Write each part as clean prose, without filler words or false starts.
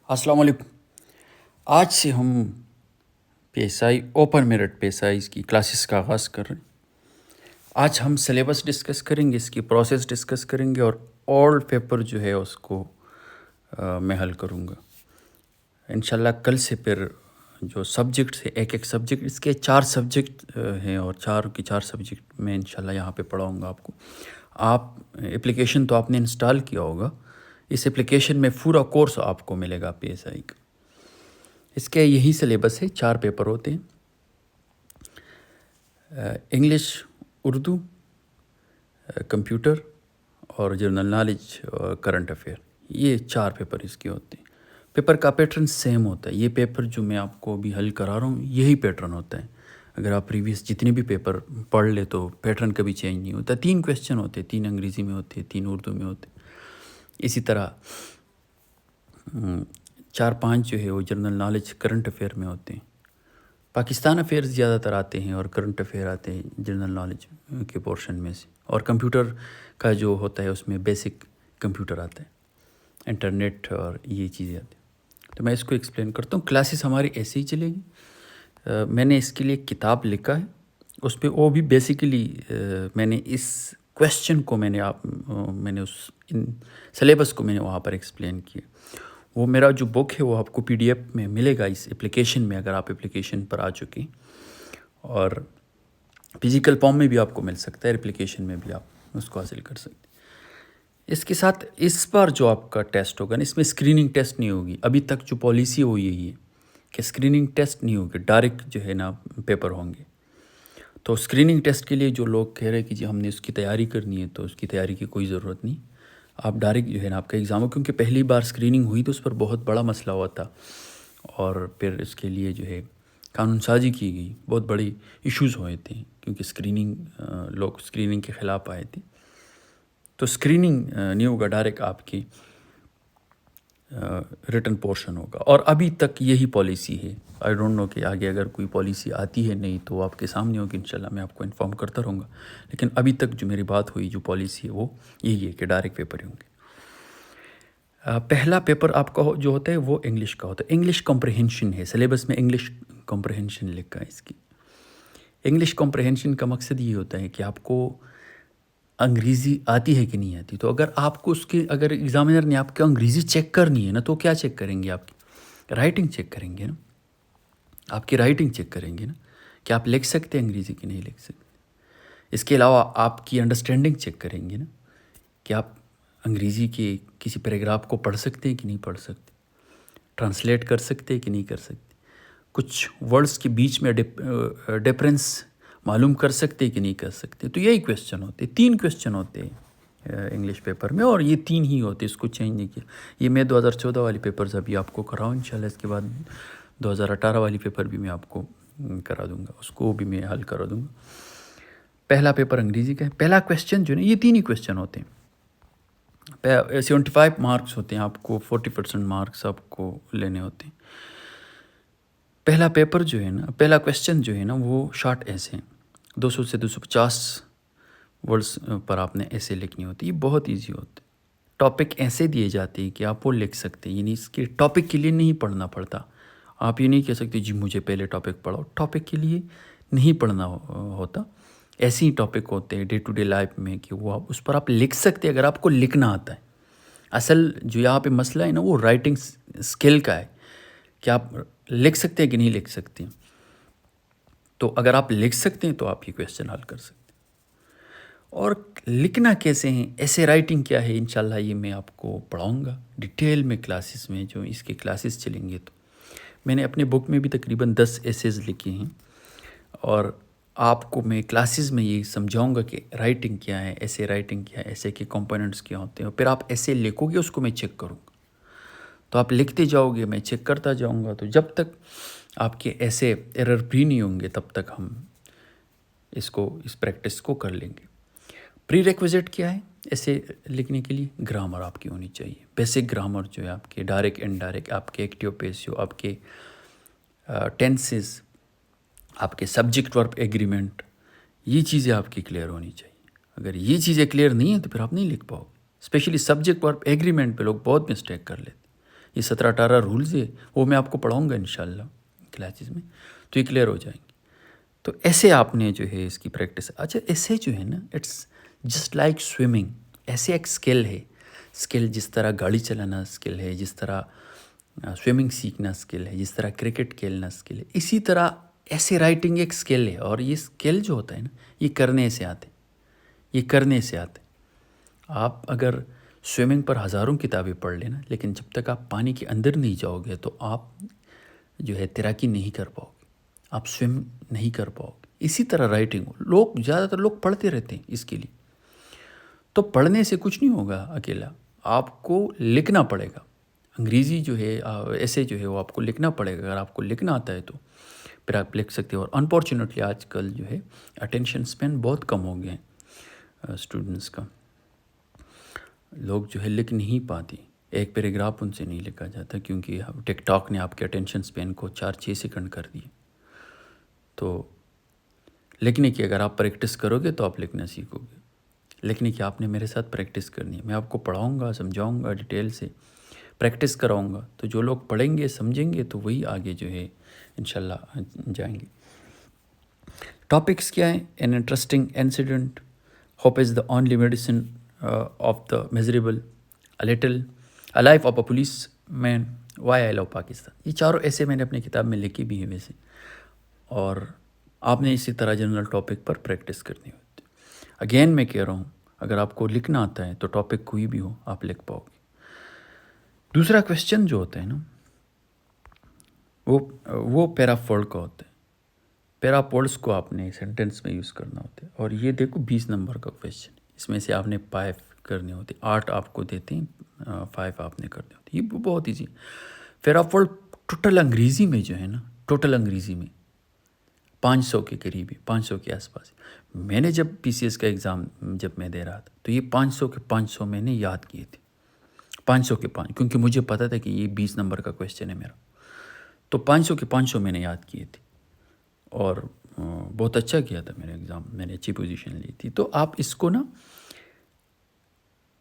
السلام علیکم۔ آج سے ہم P S I open merit P S I's کی کلاسز کا آغاز کر رہے ہیں۔ آج ہم سلیبس ڈسکس کریں گے، اس کی پروسیس ڈسکس کریں گے اور اولڈ پیپر جو ہے اس کو میں حل کروں گا انشاءاللہ۔ کل سے پھر جو سبجیکٹس ہے، ایک سبجیکٹ، اس کے 4 سبجیکٹ ہیں اور 4 سبجیکٹ میں انشاءاللہ یہاں پہ پڑھاؤں گا آپ کو۔ آپ اپلیکیشن تو آپ نے انسٹال کیا ہوگا، اس اپلیکیشن میں پورا کورس آپ کو ملے گا پی ایس آئی کا۔ اس کے یہی سلیبس ہے، 4 پیپر ہوتے ہیں، انگلش، اردو، کمپیوٹر اور جنرل نالج اور کرنٹ افیئر۔ یہ 4 پیپر اس کے ہوتے ہیں۔ پیپر کا پیٹرن سیم ہوتا ہے۔ یہ پیپر جو میں آپ کو ابھی حل کرا رہا ہوں یہی پیٹرن ہوتا ہے۔ اگر آپ پریویس جتنے بھی پیپر پڑھ لے تو پیٹرن کبھی چینج نہیں ہوتا۔ 3 کویسچن ہوتے ہیں، 3 انگریزی میں ہوتے ہیں، 3 اردو میں ہوتے ہیں۔ اسی طرح 4-5 جو ہے وہ جنرل نالج کرنٹ افیئر میں ہوتے ہیں۔ پاکستان افیئرز زیادہ تر آتے ہیں اور کرنٹ افیئر آتے ہیں جنرل نالج کے پورشن میں سے، اور کمپیوٹر کا جو ہوتا ہے اس میں بیسک کمپیوٹر آتا ہے، انٹرنیٹ اور یہ چیزیں آتی ہیں۔ تو میں اس کو ایکسپلین کرتا ہوں۔ کلاسز ہماری ایسے ہی چلے گی۔ میں نے اس کے لیے کتاب لکھا ہے، اس پہ وہ بھی بیسیکلی میں نے اس کویسچن کو میں نے اس سلیبس کو میں نے وہاں پر ایکسپلین کیا۔ وہ میرا جو بک ہے وہ آپ کو PDF میں ملے گا اس اپلیکیشن میں، اگر آپ اپلیکیشن پر آ چکے، اور فزیکل فارم میں بھی آپ کو مل سکتا ہے، اپلیکیشن میں بھی آپ اس کو حاصل کر سکتے ہیں۔ اس کے ساتھ اس بار جو آپ کا ٹیسٹ ہوگا نا، اس میں اسکریننگ ٹیسٹ نہیں ہوگی۔ ابھی تک جو پالیسی وہ یہی ہے کہ اسکریننگ ٹیسٹ نہیں ہوگی، ڈائریکٹ جو ہے نا پیپر ہوں گے۔ تو اسکریننگ ٹیسٹ کے لیے جو لوگ کہہ رہے ہیں کہ جی ہم نے اس کی تیاری کرنی ہے، تو اس کی تیاری کی کوئی ضرورت نہیں۔ آپ ڈائریکٹ جو ہے نا آپ کا ایگزام ہو، کیونکہ پہلی بار اسکریننگ ہوئی تو اس پر بہت بڑا مسئلہ ہوا تھا، اور پھر اس کے لیے جو ہے قانون سازی کی گئی، بہت بڑی ایشوز ہوئے تھے، کیونکہ لوگ اسکریننگ کے خلاف آئے تھے۔ تو اسکریننگ نہیں ہوگا، ڈائریکٹ آپ کی ریٹن پورشن ہوگا، اور ابھی تک یہی پالیسی ہے۔ آئی ڈونٹ نو کہ آگے اگر کوئی پالیسی آتی ہے نہیں تو آپ کے سامنے ہوگی، انشاءاللہ میں آپ کو انفارم کرتا رہوں گا، لیکن ابھی تک جو میری بات ہوئی جو پالیسی ہے وہ یہی ہے کہ ڈائریکٹ پیپر ہی ہوں گے۔ پہلا پیپر آپ کا جو ہوتا ہے وہ انگلش کا ہوتا ہے۔ انگلش کمپریہنشن ہے، سلیبس میں انگلش کمپریہنشن لکھا ہے اس کی۔ انگلش کمپریہنشن کا مقصد یہ ہوتا ہے کہ آپ کو انگریزی آتی ہے کہ نہیں آتی۔ تو اگر آپ کو اگر ایگزامینر نے آپ کو انگریزی چیک کرنی ہے نا، تو کیا چیک کریں گے؟ آپ کی رائٹنگ چیک کریں گے نا، آپ کی رائٹنگ چیک کریں گے نا کہ آپ لکھ سکتے ہیں انگریزی کہ نہیں لکھ سکتے۔ اس کے علاوہ آپ کی انڈرسٹینڈنگ چیک کریں گے نا کہ آپ انگریزی کے کسی پیراگراف کو پڑھ سکتے ہیں کہ نہیں پڑھ سکتے، ٹرانسلیٹ کر سکتے ہیں کہ نہیں کر سکتے، کچھ ورڈز کے بیچ میں ڈفرینس معلوم کر سکتے کہ نہیں کر سکتے۔ تو یہی کویسچن ہوتے، 3 کویسچن ہوتے ہیں انگلش پیپر میں، اور یہ 3 ہی ہوتے، اس کو چینج نہیں کیا۔ یہ میں 2014 والی پیپرز ابھی آپ کو کراؤں انشاءاللہ، اس کے بعد 2018 والی پیپر بھی میں آپ کو کرا دوں گا، اس کو بھی میں حل کرا دوں گا۔ پہلا پیپر انگریزی کا ہے۔ پہلا کویسچن جو ہے یہ 3 ہی کویسچن ہوتے ہیں، 75 مارکس ہوتے ہیں، آپ کو 40% مارکس آپ کو لینے ہوتے ہیں۔ پہلا پیپر جو ہے نا، پہلا کویسچن جو ہے نا وہ شارٹ ایسے ہیں، 200 سے 250 ورڈز پر آپ نے ایسے لکھنی ہوتی ہے۔ یہ بہت ایزی ہوتے ہیں، ٹاپک ایسے دیے جاتے ہیں کہ آپ وہ لکھ سکتے ہیں، یعنی اس کے ٹاپک کے لیے نہیں پڑھنا پڑتا۔ آپ یہ نہیں کہہ سکتے جی مجھے پہلے ٹاپک پڑھاؤ، ٹاپک کے لیے نہیں پڑھنا ہوتا۔ ایسے ہی ٹاپک ہوتے ہیں ڈے ٹو ڈے لائف میں کہ وہ اس پر آپ لکھ سکتے ہیں اگر آپ کو لکھنا آتا ہے۔ اصل جو یہاں پہ مسئلہ ہے نا وہ رائٹنگ اسکل کا ہے کہ آپ لکھ سکتے ہیں کہ نہیں لکھ سکتے۔ تو اگر آپ لکھ سکتے ہیں تو آپ یہ کویسچن حل کر سکتے ہیں۔ اور لکھنا کیسے ہیں، ایسے رائٹنگ کیا ہے، انشاءاللہ یہ میں آپ کو پڑھاؤں گا ڈیٹیل میں کلاسز میں، جو اس کے کلاسز چلیں گے۔ تو میں نے اپنے بک میں بھی تقریباً 10 ایسیز لکھے ہیں، اور آپ کو میں کلاسز میں یہ سمجھاؤں گا کہ رائٹنگ کیا ہے، ایسے رائٹنگ کیا ہے، ایسے کے کمپوننٹس کیا ہوتے ہیں، اور پھر آپ ایسے لکھو گے، اس کو میں چیک کروں گا۔ تو آپ لکھتے جاؤ گے، میں چیک کرتا جاؤں گا، تو جب تک آپ کے ایسے ایرر فری نہیں ہوں گے تب تک ہم اس پریکٹس کو کر لیں گے۔ پری ریکویزٹ کیا ہے ایسے لکھنے کے لیے؟ گرامر آپ کی ہونی چاہیے، بیسک گرامر جو ہے آپ کے، ڈائریکٹ انڈائریکٹ، آپ کے ایکٹیو پیسیو، آپ کے ٹینسز، آپ کے سبجیکٹ ورب ایگریمنٹ، یہ چیزیں آپ کی کلیئر ہونی چاہیے۔ اگر یہ چیزیں کلیئر نہیں ہیں تو پھر آپ نہیں لکھ پاؤ گے۔ اسپیشلی سبجیکٹ ورب ایگریمنٹ پہ لوگ بہت مسٹیک کر لیتے ہیں، یہ 17-18 رولز ہے، وہ میں آپ کو پڑھاؤں گا انشاءاللہ کلاسز میں، تو یہ کلیئر ہو جائیں گے. تو ایسے آپ نے جو ہے اس کی پریکٹس. اچھا ایسے جو ہے نا اٹس جسٹ لائک سوئمنگ. ایسے ایک اسکل ہے، اسکل جس طرح گاڑی چلانا اسکل ہے، جس طرح سوئمنگ سیکھنا اسکل ہے، جس طرح کرکٹ کھیلنا اسکل ہے، اسی طرح ایسے رائٹنگ ایک اسکل ہے. اور یہ اسکل جو ہوتا ہے نا یہ کرنے سے آتے، یہ کرنے سے آتے. آپ اگر سوئمنگ پر ہزاروں کتابیں پڑھ لینا، لیکن جب تک آپ پانی کے اندر نہیں جاؤ گے تو آپ جو ہے تیراکی نہیں کر پاؤ گے، آپ سوئم نہیں کر پاؤ گے. اسی طرح رائٹنگ، لوگ زیادہ تر لوگ پڑھتے رہتے ہیں اس کے لیے. تو پڑھنے سے کچھ نہیں ہوگا اکیلا، آپ کو لکھنا پڑے گا. انگریزی جو ہے ایسے جو ہے وہ آپ کو لکھنا پڑے گا. اگر آپ کو لکھنا آتا ہے تو پھر آپ لکھ سکتے ہو. اور انفارچونیٹلی آج کل جو ہے اٹینشن اسپین بہت کم ہو گئے ہیں اسٹوڈنٹس کا. لوگ جو ہے لکھ نہیں پاتے، ایک پیراگراف ان سے نہیں لکھا جاتا کیونکہ ٹک ٹاک نے آپ کے اٹینشن اسپین کو 4-6 سیکنڈ کر دیے. تو لکھنے کی اگر آپ پریکٹس کرو گے تو آپ لکھنا سیکھو گے. لکھنے کی آپ نے میرے ساتھ پریکٹس کرنی ہے. میں آپ کو پڑھاؤں گا، سمجھاؤں گا، ڈیٹیل سے پریکٹس کراؤں گا. تو جو لوگ پڑھیں گے سمجھیں گے تو وہی آگے جو ہے انشاءاللہ جائیں گے. ٹاپکس کیا ہیں؟ An interesting incident, hope is the only medicine of the miserable, little, life of a policeman, why I love Pakistan. یہ چاروں ایسے میں نے اپنی کتاب میں لکھی بھی ہیں ویسے. اور آپ نے اسی طرح جنرل ٹاپک پر پریکٹس کرنی ہوتی. اگین میں کہہ رہا ہوں اگر آپ کو لکھنا آتا ہے تو ٹاپک کوئی بھی ہو آپ لکھ پاؤ گے. دوسرا کویسچن جو ہوتا ہے نا وہ پیرافورڈ کا ہوتا ہے. پیراپولس کو آپ نے سینٹینس میں یوز کرنا ہوتا ہے. اور یہ دیکھو 20 نمبر کا کویسچن، اس میں سے آپ نے 5 کرنے ہوتے. 8 آپ کو دیتے ہیں، 5 آپ نے کرنے ہوتے. یہ بہت ایزی. پیراپولڈ ٹوٹل انگریزی میں جو ہے نا، ٹوٹل انگریزی میں 500 کے قریب ہے، 500 کے آس پاس. میں نے جب PCS کا ایگزام جب میں دے رہا تھا تو یہ 500 کے 500 میں نے یاد کیے تھے. 500 کے 5، کیونکہ مجھے پتا تھا کہ یہ 20 نمبر کا کویسچن ہے میرا. تو 500 کے 500 میں نے یاد کیے تھے اور بہت اچھا کیا تھا میرا ایگزام، میں نے اچھی پوزیشن لی تھی. تو آپ اس کو نا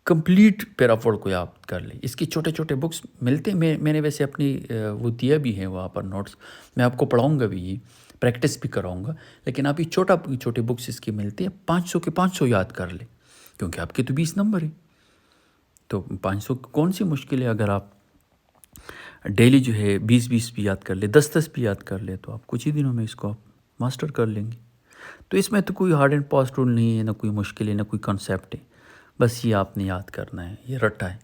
کمپلیٹ پیرافورڈ کو یاد کر لیں. اس کی چھوٹے چھوٹے بکس ملتے ہیں. میں نے ویسے اپنی وہ دیا بھی ہے وہاں پر نوٹس. میں آپ کو پڑھاؤں گا بھی، یہ پریکٹس بھی کراؤں گا. لیکن آپ یہ چھوٹے بکس اس کی ملتے ہیں. 500 کے 500 یاد کر لیں کیونکہ آپ کے تو 20 نمبر ہیں. تو 500 کون سی مشکل ہے؟ اگر آپ ڈیلی جو ہے 20 بھی یاد کر لیں، 10 بھی یاد کر لیں تو آپ کچھ ہی دنوں میں اس کو آپ ماسٹر کر لیں گے. تو اس میں تو کوئی ہارڈ اینڈ فاسٹ رول نہیں ہے، نہ کوئی مشکل ہے، نہ کوئی کنسیپٹ ہے. بس یہ آپ نے یاد کرنا ہے. یہ رٹا ہے،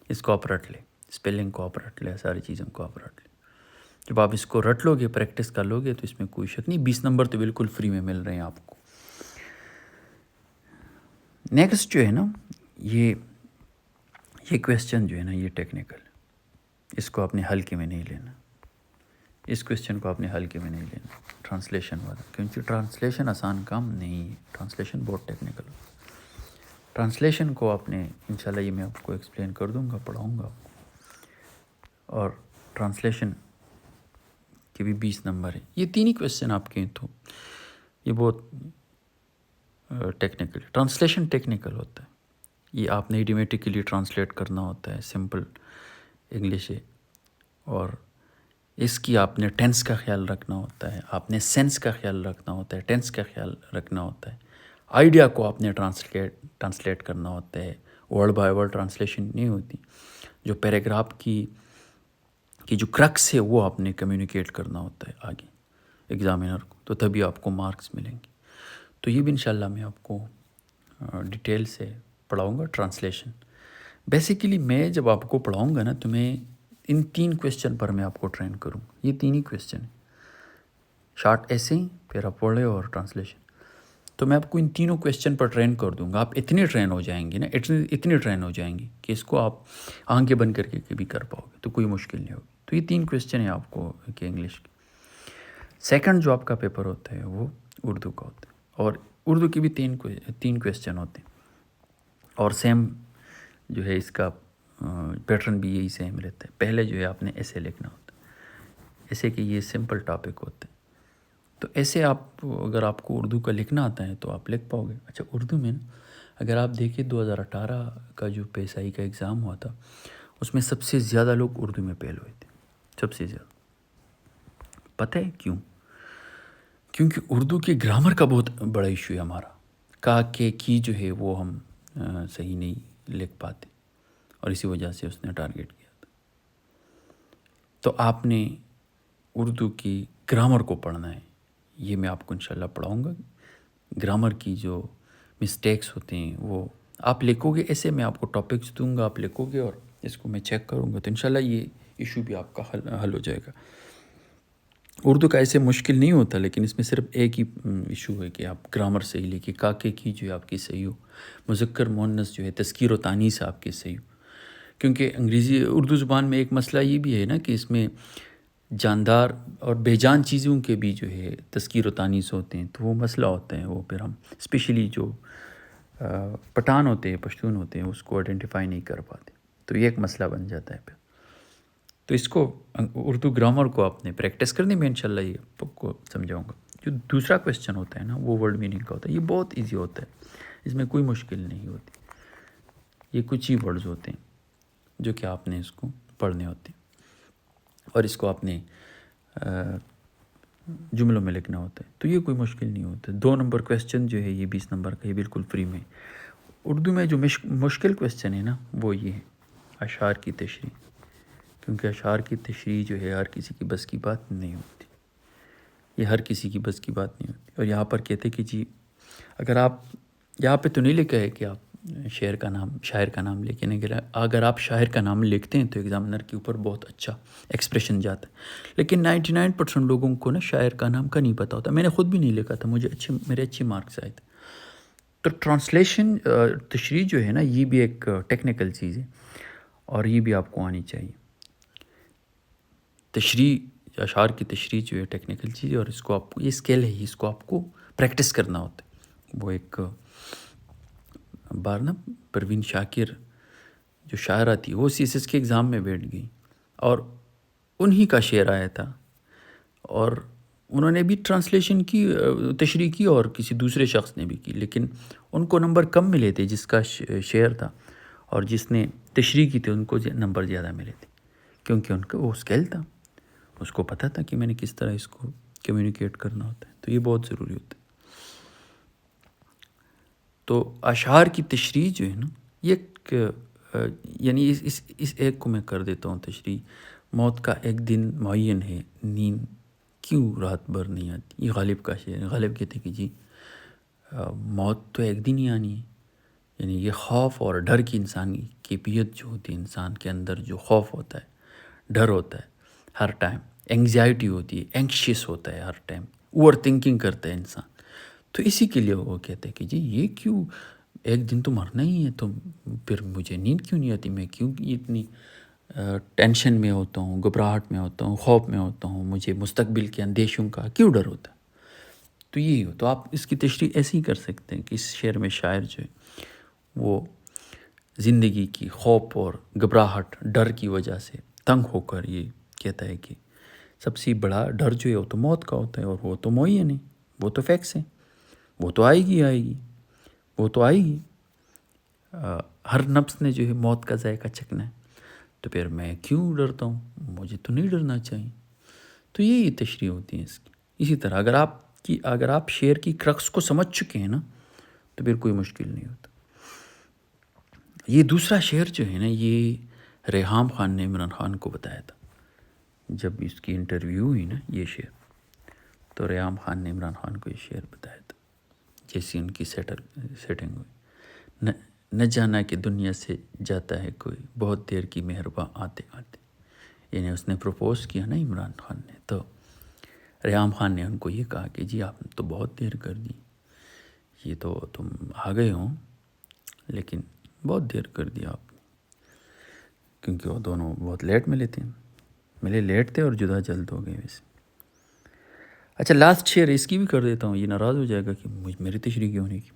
اس کو آپ رٹ لیں. اسپیلنگ کو آپ رٹ لیں، ساری چیزوں کو آپ رٹ لیں. جب آپ اس کو رٹ لو گے، پریکٹس کر لو گے تو اس میں کوئی شک نہیں. 20 نمبر تو بالکل فری میں مل رہے ہیں آپ کو. نیکسٹ جو ہے نا یہ کویسچن جو ہے نا یہ ٹیکنیکل، اس کو آپ نے ہلکے میں نہیں لینا. اس کویسچن کو آپ نے ہلکے میں نہیں لینا، ٹرانسلیشن والا. کیونکہ ٹرانسلیشن آسان کام نہیں ہے، ٹرانسلیشن بہت ٹیکنیکل ہے. ٹرانسلیشن کو آپ نے انشاءاللہ یہ میں آپ کو ایکسپلین کر دوں گا، پڑھاؤں گا آپ کو. اور ٹرانسلیشن کے بھی 20 نمبر ہیں. یہ 3 ہی کویسچن آپ کے ہیں تو یہ بہت ٹیکنیکل. ٹرانسلیشن ٹیکنیکل ہوتا ہے. یہ آپ نے ایڈیمیٹیکلی ٹرانسلیٹ کرنا ہوتا ہے، سمپل انگلش ہے. اور اس کی آپ نے ٹینس کا خیال رکھنا ہوتا ہے، آپ نے سینس کا خیال رکھنا ہوتا ہے، ٹینس کا خیال رکھنا ہوتا ہے. آئیڈیا کو آپ نے ٹرانسلیٹ کرنا ہوتا ہے. ورڈ بائی ورڈ ٹرانسلیشن نہیں ہوتی. جو پیراگراف کی جو کرکس ہے وہ آپ نے کمیونیکیٹ کرنا ہوتا ہے آگے ایگزامینر کو، تو تبھی آپ کو مارکس ملیں گے. تو یہ بھی انشاءاللہ میں آپ کو ڈیٹیل سے پڑھاؤں گا. ٹرانسلیشن بیسیکلی میں جب آپ کو پڑھاؤں گا نا تو میں ان 3 کویسچن پر میں آپ کو ٹرین کروں. یہ 3 ہی کویسچن ہیں، شارٹ ایسے، پیراپولے اور ٹرانسلیشن. تو میں آپ کو ان تینوں کویسچن پر ٹرین کر دوں گا. آپ اتنے ٹرین ہو جائیں گے نا، اتنے ٹرین ہو جائیں گے کہ اس کو آپ آنکھیں بند کر کے بھی کر پاؤ گے، تو کوئی مشکل نہیں ہوگی. تو یہ 3 کویسچن ہیں آپ کو کہ انگلش کی. سیکنڈ جو آپ کا پیپر ہوتا ہے وہ اردو کا ہوتا ہے. اور اردو کی بھی 3 کویسچن ہوتے ہیں. اور سیم جو ہے اس کا پیٹرن بھی یہی سیم رہتا ہے. پہلے جو ہے آپ نے ایسے لکھنا ہوتا ہے، ایسے کہ یہ سمپل ٹاپک ہوتے ہیں. تو ایسے آپ اگر آپ کو اردو کا لکھنا آتا ہے تو آپ لکھ پاؤ گے. اچھا اردو میں نا اگر آپ دیکھیں 2018 کا جو PSI کا ایگزام ہوا تھا اس میں سب سے زیادہ لوگ اردو میں فیل ہوئے تھے، سب سے زیادہ. پتہ ہے کیوں؟ کیونکہ اردو کے گرامر کا بہت بڑا ایشو ہے ہمارا. کا کے کی جو ہے وہ ہم صحیح نہیں لکھ پاتے، اور اسی وجہ سے اس نے ٹارگیٹ کیا تھا. تو آپ نے اردو کی گرامر کو پڑھنا ہے. یہ میں آپ کو انشاءاللہ پڑھاؤں گا. گرامر کی جو مسٹیکس ہوتے ہیں وہ آپ لکھو گے، ایسے میں آپ کو ٹاپکس دوں گا، آپ لکھو گے اور اس کو میں چیک کروں گا، تو انشاءاللہ یہ ایشو بھی آپ کا حل ہو جائے گا. اردو کا ایسے مشکل نہیں ہوتا، لیکن اس میں صرف ایک ہی ایشو ہے کہ آپ گرامر صحیح لکھیں، کاکے کی جو ہے آپ کی صحیح ہو، مذکر مؤنث جو ہے تذکیر و تانیث آپ کی صحیح ہو. کیونکہ اردو زبان میں ایک مسئلہ یہ بھی ہے نا کہ اس میں جاندار اور بے جان چیزوں کے بھی جو ہے تذکیر و تانیث ہوتے ہیں، تو وہ مسئلہ ہوتا ہے. وہ پھر ہم اسپیشلی جو پٹھان ہوتے ہیں، پشتون ہوتے ہیں، اس کو آئیڈینٹیفائی نہیں کر پاتے، تو یہ ایک مسئلہ بن جاتا ہے پھر. تو اس کو اردو گرامر کو آپ نے پریکٹس کرنی، میں انشاءاللہ یہ آپ کو سمجھاؤں گا. جو دوسرا کویسچن ہوتا ہے نا، وہ ورڈ میننگ کا ہوتا ہے. یہ بہت ایزی ہوتا ہے، اس میں کوئی مشکل نہیں ہوتی. یہ کچھ ہی ورڈز ہوتے ہیں جو کہ آپ نے اس کو پڑھنے ہوتے ہیں، اور اس کو آپ نے جملوں میں لکھنا ہوتا ہے. تو یہ کوئی مشکل نہیں ہوتا. 2 نمبر کویسچن جو ہے یہ 20 نمبر کا، یہ بالکل فری میں. اردو میں جو مشکل کویسچن ہے نا وہ یہ ہے اشعار کی تشریح. کیونکہ اشعار کی تشریح جو ہے ہر کسی کی بس کی بات نہیں ہوتی، یہ ہر کسی کی بس کی بات نہیں ہوتی. اور یہاں پر کہتے کہ جی اگر آپ یہاں پہ تو نہیں لکھا ہے کہ آپ شاعر کا نام لکھیں، اگر آپ شاعر کا نام لکھتے ہیں تو ایگزامنر کے اوپر بہت اچھا ایکسپریشن جاتا ہے. لیکن 99% لوگوں کو نا شاعر کا نام کا نہیں پتہ ہوتا. میں نے خود بھی نہیں لکھا تھا، میرے اچھے مارکس آئے تھے. تو ٹرانسلیشن تشریح جو ہے نا یہ بھی ایک ٹیکنیکل چیز ہے، اور یہ بھی آپ کو آنی چاہیے. تشریح اشعار کی تشریح جو ہے ٹیکنیکل چیز ہے، اور اس کو آپ کو یہ اسکل ہے، اس کو آپ کو پریکٹس کرنا ہوتا ہے. وہ ایک بار نا پروین شاکر جو شاعرہ تھی، وہ CSS کے ایگزام میں بیٹھ گئی اور انہی کا شعر آیا تھا، اور انہوں نے بھی ٹرانسلیشن کی تشریح کی اور کسی دوسرے شخص نے بھی کی، لیکن ان کو نمبر کم ملے تھے جس کا شعر تھا، اور جس نے تشریح کی تھی ان کو نمبر زیادہ ملے تھے، کیونکہ ان کا وہ اسکل تھا، اس کو پتہ تھا کہ میں نے کس طرح اس کو کمیونیکیٹ کرنا ہوتا ہے. تو یہ بہت ضروری ہوتا ہے. تو اشعار کی تشریح جو ہے نا یہ یعنی اس ایک کو میں کر دیتا ہوں تشریح. موت کا ایک دن معین ہے، نیند کیوں رات بھر نہیں آتی. یہ غالب کا شعر ہے. غالب کہتے کہ جی موت تو ایک دن ہی آنی ہے. یعنی یہ خوف اور ڈر کی انسانی کیفیت جو ہوتی ہے، انسان کے اندر جو خوف ہوتا ہے، ڈر ہوتا ہے ہر ٹائم، انگزائٹی ہوتی ہے، اینکشیس ہوتا ہے ہر ٹائم، اوور تھنکنگ کرتا ہے انسان. تو اسی کے لیے وہ کہتے ہیں کہ جی یہ کیوں ایک دن تو مرنا ہی ہے، تو پھر مجھے نیند کیوں نہیں آتی، میں کیوں اتنی ٹینشن میں ہوتا ہوں، گھبراہٹ میں ہوتا ہوں، خوف میں ہوتا ہوں، مجھے مستقبل کے اندیشوں کا کیوں ڈر ہوتا ہے. تو یہی ہو. تو آپ اس کی تشریح ایسے ہی کر سکتے ہیں کہ اس شعر میں شاعر جو ہے وہ زندگی کی خوف اور گھبراہٹ ڈر کی وجہ سے تنگ ہو کر یہ کہتا ہے کہ سب سے بڑا ڈر جو ہے وہ تو موت کا ہوتا ہے، اور وہ تو معین ہے، وہ تو فیکس ہے، وہ تو آئے گی، وہ تو آئے گی. ہر نفس نے جو ہے موت کا ذائقہ چکھنا ہے، تو پھر میں کیوں ڈرتا ہوں، مجھے تو نہیں ڈرنا چاہیے. تو یہی تشریح ہوتی ہے اس کی. اسی طرح اگر آپ شعر کی کرکس کو سمجھ چکے ہیں نا تو پھر کوئی مشکل نہیں ہوتا. یہ دوسرا شعر جو ہے نا یہ ریحام خان نے عمران خان کو بتایا تھا جب اس کی انٹرویو ہوئی نا یہ شعر. تو ریحام خان نے عمران خان کو یہ شعر بتایا تھا جیسی ان کی سیٹنگ ہوئی. نہ جانا کہ دنیا سے جاتا ہے کوئی، بہت دیر کی مہرباں آتے آتے. یعنی اس نے پروپوز کیا نا عمران خان نے، تو ریحام خان نے ان کو یہ کہا کہ جی آپ نے تو بہت دیر کر دی، یہ تو تم آ گئے ہو لیکن بہت دیر کر دیا آپ نے. کیونکہ وہ دونوں بہت لیٹ ملے لیٹ تھے اور جدا جلد ہو گئے ویسے. اچھا لاسٹ شعر اس کی بھی کر دیتا ہوں، یہ ناراض ہو جائے گا کہ میری تشریح کیوں نہیں کی.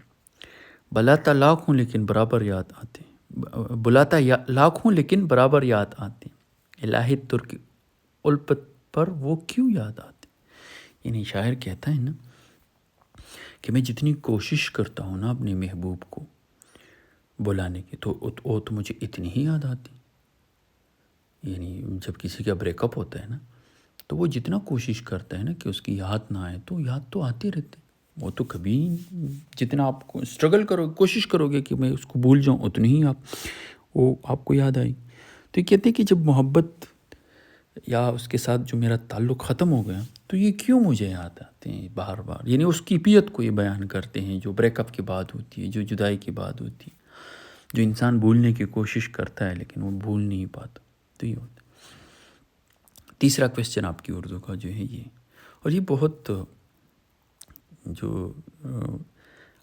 بلاتا لاکھ ہوں لیکن برابر یاد آتے، لاکھ ہوں لیکن برابر یاد آتے، الہی ترک الفت پر وہ کیوں یاد آتے. یعنی شاعر کہتا ہے نا کہ میں جتنی کوشش کرتا ہوں نا اپنے محبوب کو بلانے کی تو وہ تو مجھے اتنی ہی یاد آتی. یعنی جب کسی کا بریک اپ ہوتا ہے نا تو وہ جتنا کوشش کرتا ہے نا کہ اس کی یاد نہ آئے تو یاد تو آتی رہتی، وہ تو کبھی جتنا آپ کو اسٹرگل کرو کوشش کرو گے کہ میں اس کو بھول جاؤں اتنی ہی وہ آپ کو یاد آئی۔ تو یہ کہتے ہیں کہ جب محبت یا اس کے ساتھ جو میرا تعلق ختم ہو گیا تو یہ کیوں مجھے یاد آتے ہیں بار بار، یعنی اس کیفیت کو یہ بیان کرتے ہیں جو بریک اپ کی بات ہوتی ہے، جو جدائی کی بات ہوتی ہے، جو انسان بھولنے کی کوشش کرتا ہے لیکن وہ بھول نہیں پاتا۔ تو یہ ہوتا ہے۔ تیسرا کویسچن آپ کی اردو کا جو ہے یہ، اور یہ بہت جو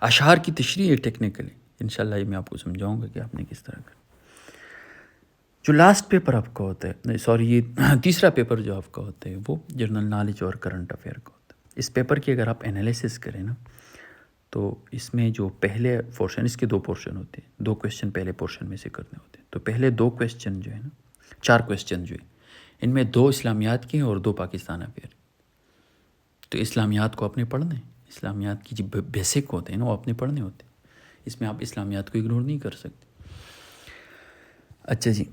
اشعار کی تشریح ہے ٹیکنیکلی، انشاءاللہ یہ میں آپ کو سمجھاؤں گا کہ آپ نے کس طرح کرنا۔ جو لاسٹ پیپر آپ کا ہوتا ہے، یہ تیسرا پیپر جو آپ کا ہوتا ہے وہ جنرل نالج اور کرنٹ افیئر کا ہوتا ہے۔ اس پیپر کی اگر آپ انالیسس کریں نا تو اس میں جو پہلے پورشن، اس کے 2 پورشن ہوتے ہیں، 2 کویسچن پہلے پورشن میں سے کرنے ہوتے ہیں۔ تو پہلے 2 کویسچن جو ہے نا، 4 کویسچن جو ہے ان میں 2 اسلامیات کے ہیں اور 2 پاکستان افیئر۔ تو اسلامیات کو آپ نے پڑھنا ہے، اسلامیات کی جو بیسک ہوتے ہیں نا وہ آپ نے پڑھنے ہوتے ہیں، اس میں آپ اسلامیات کو اگنور نہیں کر سکتے۔ اچھا جی،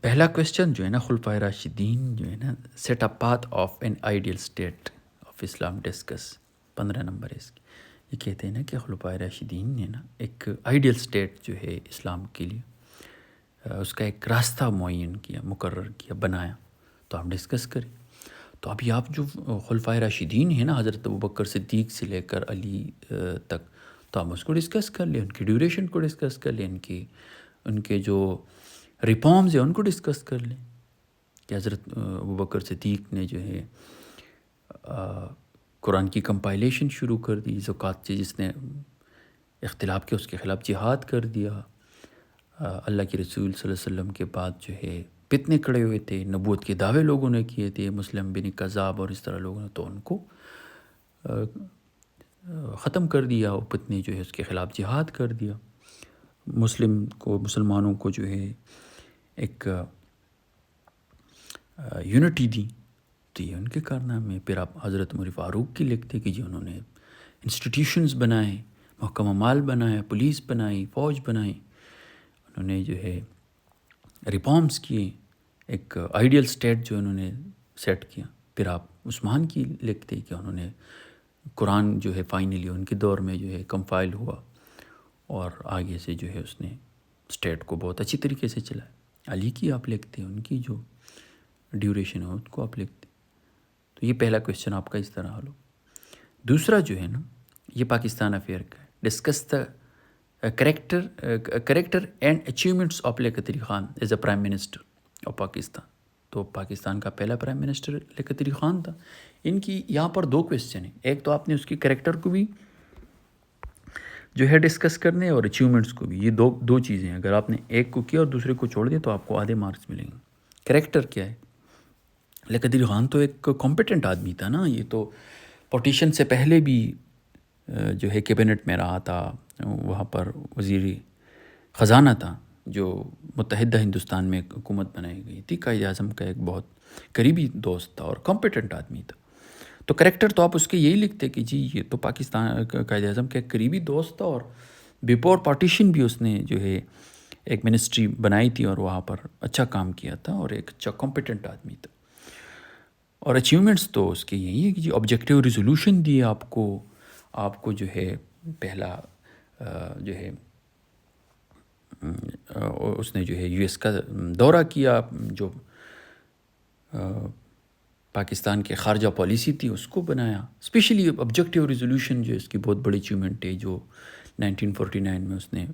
پہلا کویسچن جو ہے نا، خلفائے راشدین جو ہے نا، set up path of an ideal state of Islam discuss, 15 number ہے اس کی۔ یہ کہتے ہیں نا کہ خلفائے راشدین نے نا ایک آئیڈیل اسٹیٹ جو ہے اسلام کے لیے اس کا ایک راستہ معین کیا، مقرر کیا، بنایا، تو آپ ڈسکس کریں۔ تو ابھی آپ جو خلفائے راشدین ہیں نا، حضرت ابوبکر صدیق سے لے کر علی تک، تو آپ اس کو ڈسکس کر لیں، ان کی ڈیوریشن کو ڈسکس کر لیں، ان کے جو ریفارمز ہیں ان کو ڈسکس کر لیں کہ حضرت ابوبکر صدیق نے جو ہے قرآن کی کمپائلیشن شروع کر دی، زکوٰۃ سے جس نے اختلاف کیا اس کے خلاف جہاد کر دیا، اللہ کے رسول صلی اللہ علیہ وسلم کے بعد جو ہے فتنے کھڑے ہوئے تھے، نبوت کے دعوے لوگوں نے کیے تھے، مسلم بن کذاب اور اس طرح لوگوں نے، تو ان کو ختم کر دیا، وہ فتنے جو ہے اس کے خلاف جہاد کر دیا، مسلمانوں کو جو ہے ایک یونٹی دی۔ تو یہ ان کے کارنامے۔ پھر آپ حضرت عمر فاروق کی لکھتے کہ جی انہوں نے انسٹیٹیوشنز بنائے، محکمہ مال بنایا، پولیس بنائی، فوج بنائی، انہوں نے جو ہے ریفارمز کیے، ایک آئیڈیل اسٹیٹ جو انہوں نے سیٹ کیا۔ پھر آپ عثمان کی لکھتے کہ انہوں نے قرآن جو ہے فائنلی ان کے دور میں جو ہے کمپائل ہوا، اور آگے سے جو ہے اس نے اسٹیٹ کو بہت اچھی طریقے سے چلایا۔ علی کی آپ لکھتے ہیں، ان کی جو ڈیوریشن ہے ان کو آپ لکھتے۔ تو یہ پہلا کویسچن آپ کا اس طرح حل ہو۔ دوسرا جو ہے نا، یہ پاکستان افیئر کا ہے، discuss the character and achievements of Liaquat Ali Khan as a prime minister of Pakistan. تو پاکستان کا پہلا پرائم منسٹر لیاقت علی خان تھا۔ ان کی یہاں پر 2 کویسچن ہیں، ایک تو آپ نے اس کی کریکٹر کو بھی جو ہے ڈسکس کرنے اور اچیومنٹس کو بھی، یہ دو چیزیں ہیں۔ اگر آپ نے ایک کو کیا اور دوسرے کو چھوڑ دیا تو آپ کو آدھے مارکس ملیں گے۔ کریکٹر کیا ہے؟ لیاقت علی خان تو ایک کمپیٹنٹ آدمی تھا نا، یہ تو پارٹیشن سے پہلے بھی جو ہے کیبنٹ میں رہا تھا، وہاں پر وزیر خزانہ تھا، جو متحدہ ہندوستان میں حکومت بنائی گئی تھی، قائد اعظم کا ایک بہت قریبی دوست تھا اور کمپیٹنٹ آدمی تھا۔ تو کریکٹر تو آپ اس کے یہی لکھتے کہ جی یہ تو پاکستان قائد اعظم کا ایک قریبی دوست تھا، اور بیفور پارٹیشن بھی اس نے جو ہے ایک منسٹری بنائی تھی اور وہاں پر اچھا کام کیا تھا، اور ایک اچھا کمپیٹنٹ آدمی تھا۔ اور اچیومنٹس تو اس کے یہی ہے کہ جی آبجیکٹیو ریزولوشن دیے آپ کو جو ہے پہلا جو ہے اس نے جو ہے یو ایس کا دورہ کیا، جو پاکستان کے خارجہ پالیسی تھی اس کو بنایا۔ اسپیشلی آبجیکٹیو ریزولوشن جو اس کی بہت بڑی اچیومنٹ ہے، جو 1949 میں اس نے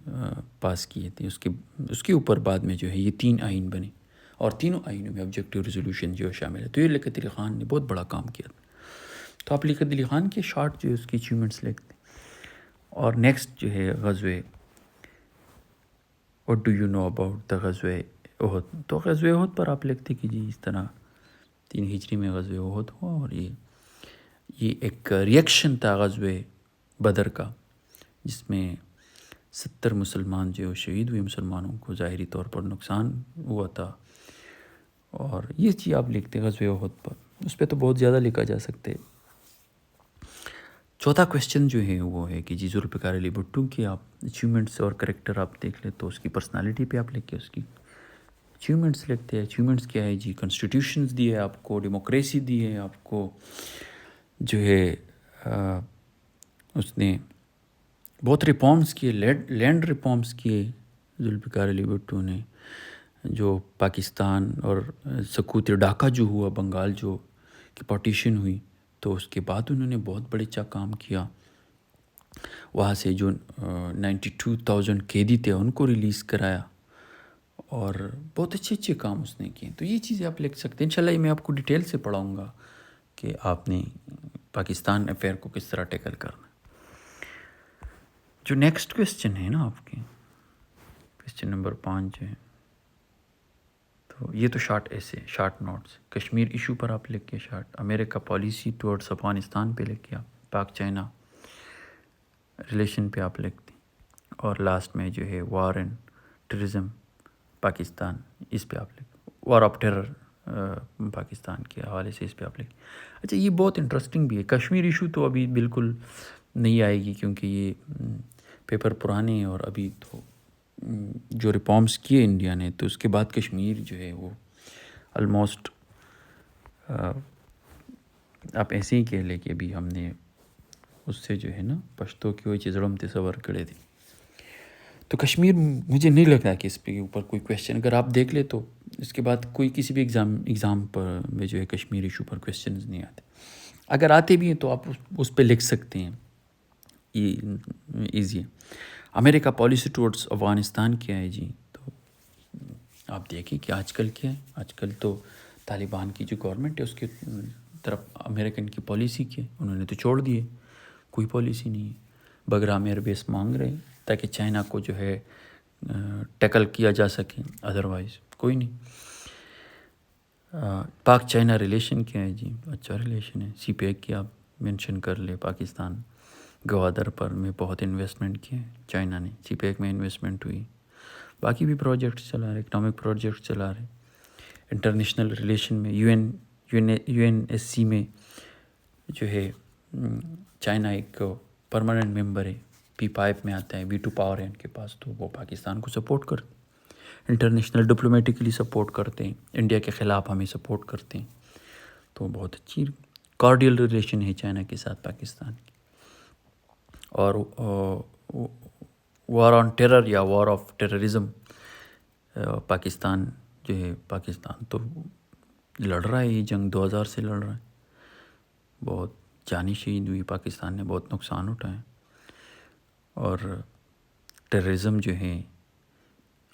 پاس کیے تھے، اس کے اوپر بعد میں جو ہے یہ 3 آئین بنے، اور تینوں آئینوں میں آبجیکٹیو ریزولوشن جو شامل ہے۔ تو یہ لیاقت علی خان نے بہت بڑا کام کیا تھا۔ تو آپ لیاقت علی خان کے شارٹ جو ہے اس کی اچیومنٹس لکھتے ہیں۔ اور نیکسٹ جو ہے غزوہ، what do you know about the غزوہ احد؟ تو غزوہ احد پر آپ لکھتے کہ جی اس طرح 3 ہجری میں غزوہ احد ہوا، اور یہ ایک ریئیکشن تھا غزوہ بدر کا، جس میں 70 مسلمان جو شہید ہوئے، مسلمانوں کو ظاہری طور پر نقصان ہوا تھا۔ اور یہ چیز آپ لکھتے غزوہ احد پر، اس پہ تو بہت زیادہ لکھا جا سکتے۔ چوتھا کویسچن جو ہے وہ ہے کہ جی ذوالفقار علی بھٹو کی آپ اچیومنٹس اور کریکٹر آپ دیکھ لیں، تو اس کی پرسنالٹی پہ آپ لکھ کے اس کی اچیومنٹس لکھتے ہیں. اچیومنٹس کیا ہے جی؟ کنسٹیٹیوشنز دی ہے آپ کو، ڈیموکریسی دی ہے آپ کو، جو ہے اس نے بہت ریفارمز کیے، لینڈ ریفارمز کیے ذوالفقار علی بھٹو نے. جو پاکستان اور سقوط ڈھاکہ جو ہوا، بنگال جو کہ پارٹیشن ہوئی، تو اس کے بعد انہوں نے بہت بڑے اچھا کام کیا. وہاں سے جو 92,000 قیدی تھے ان کو ریلیز کرایا، اور بہت اچھے اچھے کام اس نے کیے. تو یہ چیزیں آپ لکھ سکتے ہیں. انشاءاللہ یہ میں آپ کو ڈیٹیل سے پڑھاؤں گا کہ آپ نے پاکستان افیئر کو کس طرح ٹیکل کرنا. جو نیکسٹ کویسچن ہے نا آپ کے، کویسچن نمبر 5 ہے، تو یہ تو شارٹ ایسے، شارٹ نوٹس. کشمیر ایشو پر آپ لکھ کے شارٹ، امریکہ پالیسی ٹورڈس افغانستان پہ لکھ کے آپ، پاک چائنا ریلیشن پہ آپ لکھتے ہیں، اور لاسٹ میں جو ہے وار اینڈ ٹیررزم پاکستان، اس پہ آپ لکھ، وار آف ٹیرر پاکستان کے حوالے سے اس پہ آپ لکھ. اچھا یہ بہت انٹرسٹنگ بھی ہے. کشمیر ایشو تو ابھی بالکل نہیں آئے گی کیونکہ یہ پیپر پرانے ہیں، اور ابھی تو جو ریفارمز کیے انڈیا نے، تو اس کے بعد کشمیر جو ہے وہ آلموسٹ آپ ایسے ہی کہہ لیں کہ ابھی ہم نے اس سے جو ہے نا پشتو کی وہی چیز رم تصور کرے تھے. تو کشمیر مجھے نہیں لگتا کہ اس پہ اوپر کوئی کویشچن، اگر آپ دیکھ لیں تو اس کے بعد کوئی کسی بھی ایگزام پر میں جو ہے کشمیر ایشو پر کویشچنز نہیں آتے. اگر آتے بھی ہیں تو آپ اس پہ لکھ سکتے ہیں، یہ ایزی ہے. امریکہ پالیسی ٹورڈس افغانستان کیا ہے جی؟ تو آپ دیکھیں کہ آج کل کیا ہے. آج کل تو طالبان کی جو گورنمنٹ ہے اس کے طرف امریکن کی پالیسی کیا ہے؟ انہوں نے تو چھوڑ دیے، کوئی پالیسی نہیں ہے. بگرام ایئر بیس مانگ رہے ہیں تاکہ چائنا کو جو ہے ٹیکل کیا جا سکے، ادروائز کوئی نہیں. پاک چائنا ریلیشن کیا ہے جی؟ اچھا ریلیشن ہے. سی پیک کی آپ مینشن کر لیں. پاکستان گوادر پر میں بہت انویسٹمنٹ کیے چائنا نے، سی پیک میں انویسٹمنٹ ہوئی. باقی بھی پروجیکٹس چلا رہے، اکنامک پروجیکٹس چلا رہے. انٹرنیشنل ریلیشن میں یو این ایس سی میں جو ہے چائنا ایک پرماننٹ ممبر ہے، P5 میں آتا ہے، V2 پاور ہے ان کے پاس، تو وہ پاکستان کو سپورٹ کرتے، انٹرنیشنل ڈپلومیٹکلی سپورٹ کرتے ہیں، انڈیا کے خلاف ہمیں سپورٹ کرتے ہیں. تو بہت اچھی کارڈیل ریلیشن ہے چائنا کے ساتھ پاکستان کی. اور وار آن ٹیرر یا وار آف ٹیررزم، پاکستان جو ہے، پاکستان تو لڑ رہا ہے، یہ جنگ 2000 سے لڑ رہا ہے. بہت جانی شہید ہوئی، پاکستان نے بہت نقصان اٹھایا. اور ٹیررزم جو ہے،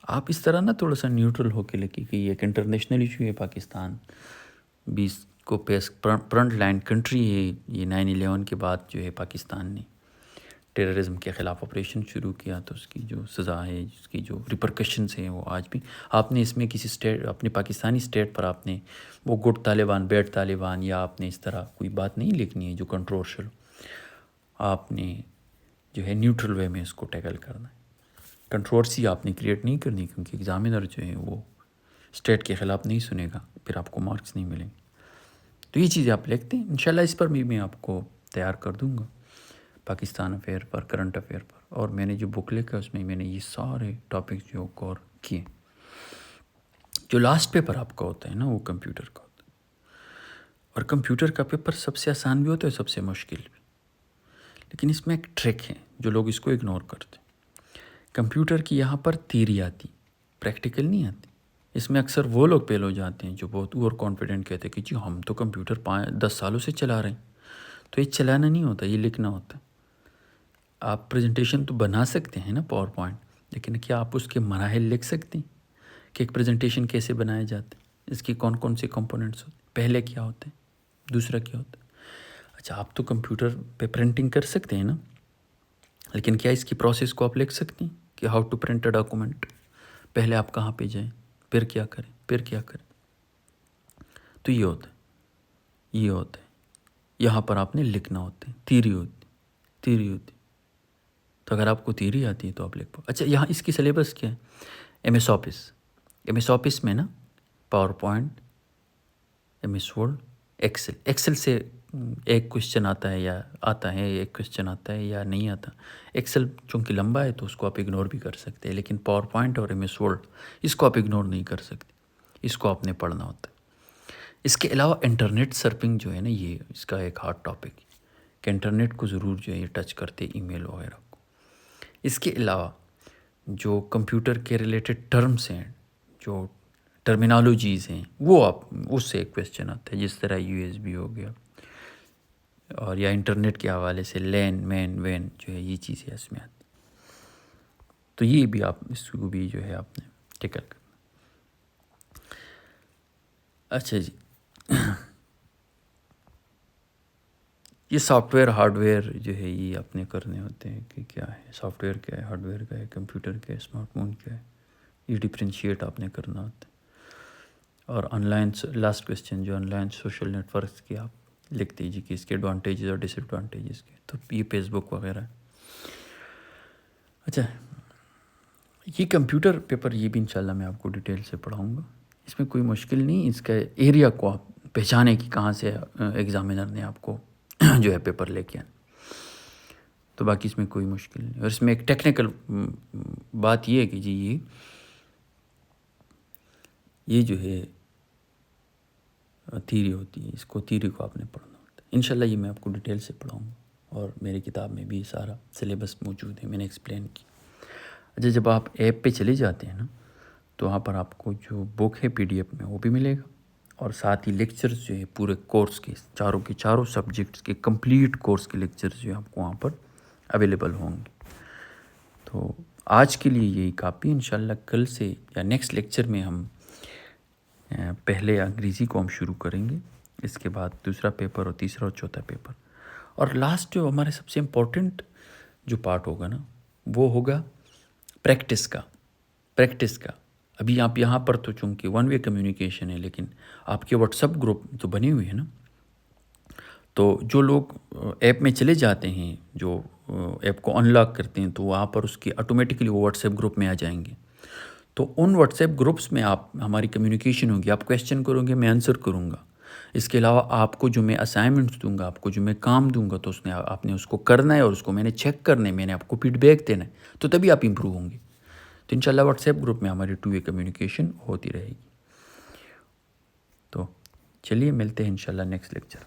آپ اس طرح نا تھوڑا سا نیوٹرل ہو کے لکھیں کہ یہ ایک انٹرنیشنل ایشو ہے. پاکستان 20 کو فرنٹ لائن کنٹری ہے. یہ 9/11 کے بعد جو ہے پاکستان نے ٹیررزم کے خلاف آپریشن شروع کیا، تو اس کی جو سزا ہے، اس کی جو ریپرکشنز ہیں، وہ آج بھی آپ نے اس میں کسی اسٹیٹ، اپنے پاکستانی اسٹیٹ پر آپ نے وہ گڈ طالبان بیڈ طالبان یا آپ نے اس طرح کوئی بات نہیں لکھنی ہے جو کنٹروورشل. آپ نے جو ہے نیوٹرل وے میں اس کو ٹیکل کرنا ہے. کنٹروورسی آپ نے کریٹ نہیں کرنی، کیونکہ ایگزامینر جو ہے وہ اسٹیٹ کے خلاف نہیں سنے گا، پھر آپ کو مارکس نہیں ملیں گے. تو یہ چیزیں آپ لکھتے ہیں. انشاءاللہ اس پر بھی میں آپ کو تیار کر دوں گا، پاکستان افیئر پر، کرنٹ افیئر پر. اور میں نے جو بک لکھا اس میں نے یہ سارے ٹاپکس جو کور کیے. جو لاسٹ پیپر آپ کا ہوتا ہے نا، وہ کمپیوٹر کا ہوتا ہے. اور کمپیوٹر کا پیپر سب سے آسان بھی ہوتا ہے، سب سے مشکل بھی. لیکن اس میں ایک ٹرک ہے جو لوگ اس کو اگنور کرتے ہیں. کمپیوٹر کی یہاں پر تھیوری آتی، پریکٹیکل نہیں آتی. اس میں اکثر وہ لوگ فیل ہو جاتے ہیں جو بہت اوور کانفیڈنٹ کہتے ہیں کہ جی ہم تو کمپیوٹر 10 سالوں سے چلا رہے ہیں. تو یہ چلانا نہیں ہوتا، یہ لکھنا ہوتا ہے. آپ پریزنٹیشن تو بنا سکتے ہیں نا پاور پوائنٹ، لیکن کیا آپ اس کے مراحل لکھ سکتے ہیں کہ ایک پریزنٹیشن کیسے بنایا جاتا ہے، اس کی کون کون سے کمپوننٹس ہوتے ہیں، پہلے کیا ہوتے ہیں، دوسرا کیا ہوتا ہے. اچھا آپ تو کمپیوٹر پہ پرنٹنگ کر سکتے ہیں نا، لیکن کیا اس کی پروسیس کو آپ لکھ سکتے ہیں کہ how to print a document, پہلے آپ کہاں پہ جائیں، پھر کیا کریں، پھر کیا کریں. تو یہ ہوتا ہے، یہ ہوتا ہے. یہاں پر آپ نے لکھنا ہوتا ہے، تھیوری ہوتی. تو اگر آپ کو تھیوری آتی ہے تو آپ لکھ پاؤ. اچھا یہاں اس کی سلیبس کیا ہے؟ ایم ایس آفس میں نا PowerPoint, M S Word, Excel سے ایک کوشچن آتا ہے ایک کوشچن آتا ہے یا نہیں آتا. ایکسل چونکہ لمبا ہے تو اس کو آپ اگنور بھی کر سکتے ہیں، لیکن پاور پوائنٹ اور ایم ایس ورڈ اس کو آپ اگنور نہیں کر سکتے. اس کو آپ نے پڑھنا ہوتا ہے. اس کے علاوہ انٹرنیٹ سرفنگ جو ہے نا، یہ اس کا ایک ہارڈ ٹاپک ہے کہ انٹرنیٹ کو ضرور جو ہے یہ ٹچ کرتے ای میل وغیرہ کو. اس کے علاوہ جو کمپیوٹر کے ریلیٹڈ ٹرمز ہیں، جو ٹرمینالوجیز ہیں، وہ آپ اس سے ایک کویشچن آتا ہے، جس طرح USB ہو گیا، اور یا انٹرنیٹ کے حوالے سے لین مین وین جو ہے یہ چیزیں اس میں آتی. تو یہ بھی آپ اس کو بھی جو ہے آپ نے ٹیکل کرنا. اچھا جی، یہ سافٹ ویئر ہارڈ ویئر جو ہے یہ آپ نے کرنے ہوتے ہیں کہ کیا ہے سافٹ ویئر، کیا ہے ہارڈ ویئر، کیا ہے کمپیوٹر، کیا ہے اسمارٹ فون، کیا ہے، یہ ڈفرینشیٹ آپ نے کرنا ہوتا ہے. اور آن لائن لاسٹ کویشچن جو online social networks کی آپ لکھ دیجیے کہ اس کے ایڈوانٹیجز اور ڈس ایڈوانٹیجز کے. تو یہ فیس بک وغیرہ ہے. اچھا، یہ کمپیوٹر پیپر یہ بھی انشاءاللہ میں آپ کو ڈیٹیل سے پڑھاؤں گا. اس میں کوئی مشکل نہیں، اس کا ایریا کو آپ پہچانے کہ کہاں سے ایگزامینر نے آپ کو جو ہے پیپر لے کے آنا. تو باقی اس میں کوئی مشکل نہیں. اور اس میں ایک ٹیکنیکل بات یہ ہے کہ جی یہ جو ہے تھیری ہوتی ہے، اس کو تھیری کو آپ نے پڑھنا ہوتا ہے. انشاءاللہ یہ میں آپ کو ڈیٹیل سے پڑھاؤں گا، اور میری کتاب میں بھی سارا سلیبس موجود ہے، میں نے ایکسپلین کی. اچھا، جب آپ ایپ پہ چلے جاتے ہیں نا، تو وہاں پر آپ کو جو بک ہے PDF میں وہ بھی ملے گا، اور ساتھ ہی لیکچرز جو ہے پورے کورس کے چاروں سبجیکٹس کے کمپلیٹ کورس کے لیکچرز جو ہیں آپ کو وہاں پر اویلیبل ہوں گے. تو آج کے لیے یہی کافی. انشاءاللہ کل سے یا نیکسٹ لیکچر میں ہم پہلے انگریزی کو ہم شروع کریں گے، اس کے بعد دوسرا پیپر اور تیسرا اور چوتھا پیپر. اور لاسٹ جو ہمارے سب سے امپورٹنٹ جو پارٹ ہوگا نا، وہ ہوگا پریکٹس کا. ابھی آپ یہاں پر تو چونکہ ون وے کمیونیکیشن ہے، لیکن آپ کے واٹس ایپ گروپ تو بنے ہوئے ہیں نا. تو جو لوگ ایپ میں چلے جاتے ہیں، جو ایپ کو ان لاک کرتے ہیں، تو وہاں پر اس کی آٹومیٹکلی وہ واٹس ایپ گروپ میں آ جائیں گے. تو ان واٹس ایپ گروپس میں آپ ہماری کمیونیکیشن ہوگی. آپ کویشچن کرو گے، میں آنسر کروں گا. اس کے علاوہ آپ کو جو میں اسائنمنٹس دوں گا، آپ کو جو میں کام دوں گا، تو آپ نے اس کو کرنا ہے، اور اس کو میں نے چیک کرنا ہے، میں نے آپ کو فیڈ بیک دینا ہے. تو تبھی آپ امپروو ہوں گے. تو انشاءاللہ واٹس ایپ گروپ میں ہماری 2 وے کمیونیکیشن ہوتی رہے گی. تو چلیے ملتے ہیں انشاءاللہ نیکسٹ لیکچر.